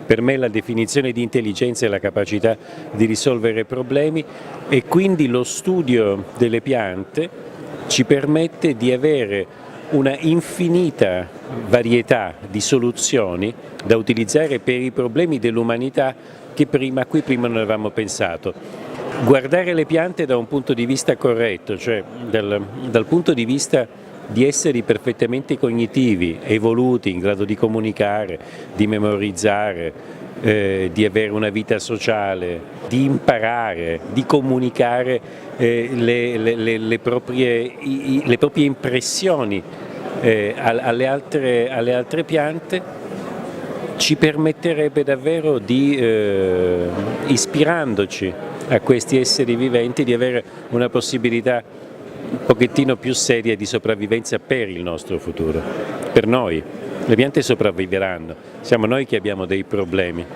Per me la definizione di intelligenza è la capacità di risolvere problemi e quindi lo studio delle piante ci permette di avere una infinita varietà di soluzioni da utilizzare per i problemi dell'umanità a cui prima non avevamo pensato. Guardare le piante da un punto di vista corretto, cioè dal punto di vista di esseri perfettamente cognitivi, evoluti, in grado di comunicare, di memorizzare, di avere una vita sociale, di imparare, di comunicare le proprie impressioni alle altre piante, ci permetterebbe davvero di, ispirandoci a questi esseri viventi, di avere una possibilità un pochettino più seria di sopravvivenza per il nostro futuro, per noi. Le piante sopravviveranno, siamo noi che abbiamo dei problemi.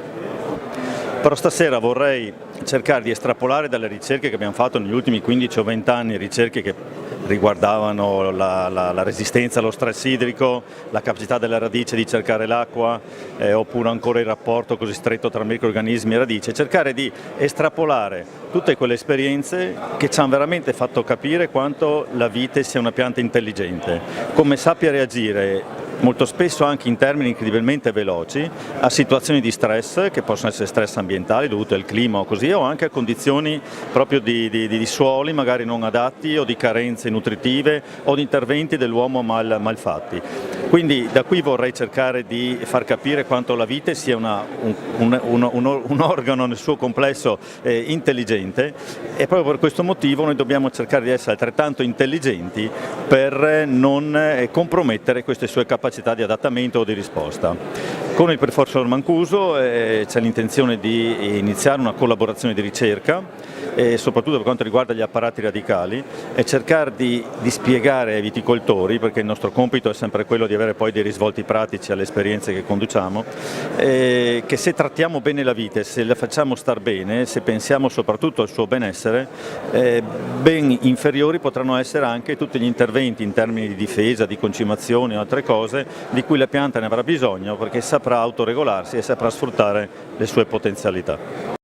Però stasera vorrei cercare di estrapolare dalle ricerche che abbiamo fatto negli ultimi 15 o 20 anni, ricerche che riguardavano la resistenza allo stress idrico, la capacità della radice di cercare l'acqua, oppure ancora il rapporto così stretto tra microrganismi e radice, cercare di estrapolare tutte quelle esperienze che ci hanno veramente fatto capire quanto la vite sia una pianta intelligente, come sappia reagire molto spesso anche in termini incredibilmente veloci a situazioni di stress che possono essere stress ambientali dovuti al clima o così, o anche a condizioni proprio di suoli magari non adatti o di carenze nutritive o di interventi dell'uomo mal fatti. Quindi da qui vorrei cercare di far capire quanto la vite sia un organo nel suo complesso intelligente, e proprio per questo motivo noi dobbiamo cercare di essere altrettanto intelligenti per non compromettere queste sue capacità di adattamento o di risposta. Con il Professor Mancuso c'è l'intenzione di iniziare una collaborazione di ricerca, soprattutto per quanto riguarda gli apparati radicali, e cercare di spiegare ai viticoltori, perché il nostro compito è sempre quello di avere poi dei risvolti pratici alle esperienze che conduciamo, che se trattiamo bene la vite, se la facciamo star bene, se pensiamo soprattutto al suo benessere, ben inferiori potranno essere anche tutti gli interventi in termini di difesa, di concimazione o altre cose di cui la pianta ne avrà bisogno, perché saprà autoregolarsi e saprà sfruttare le sue potenzialità.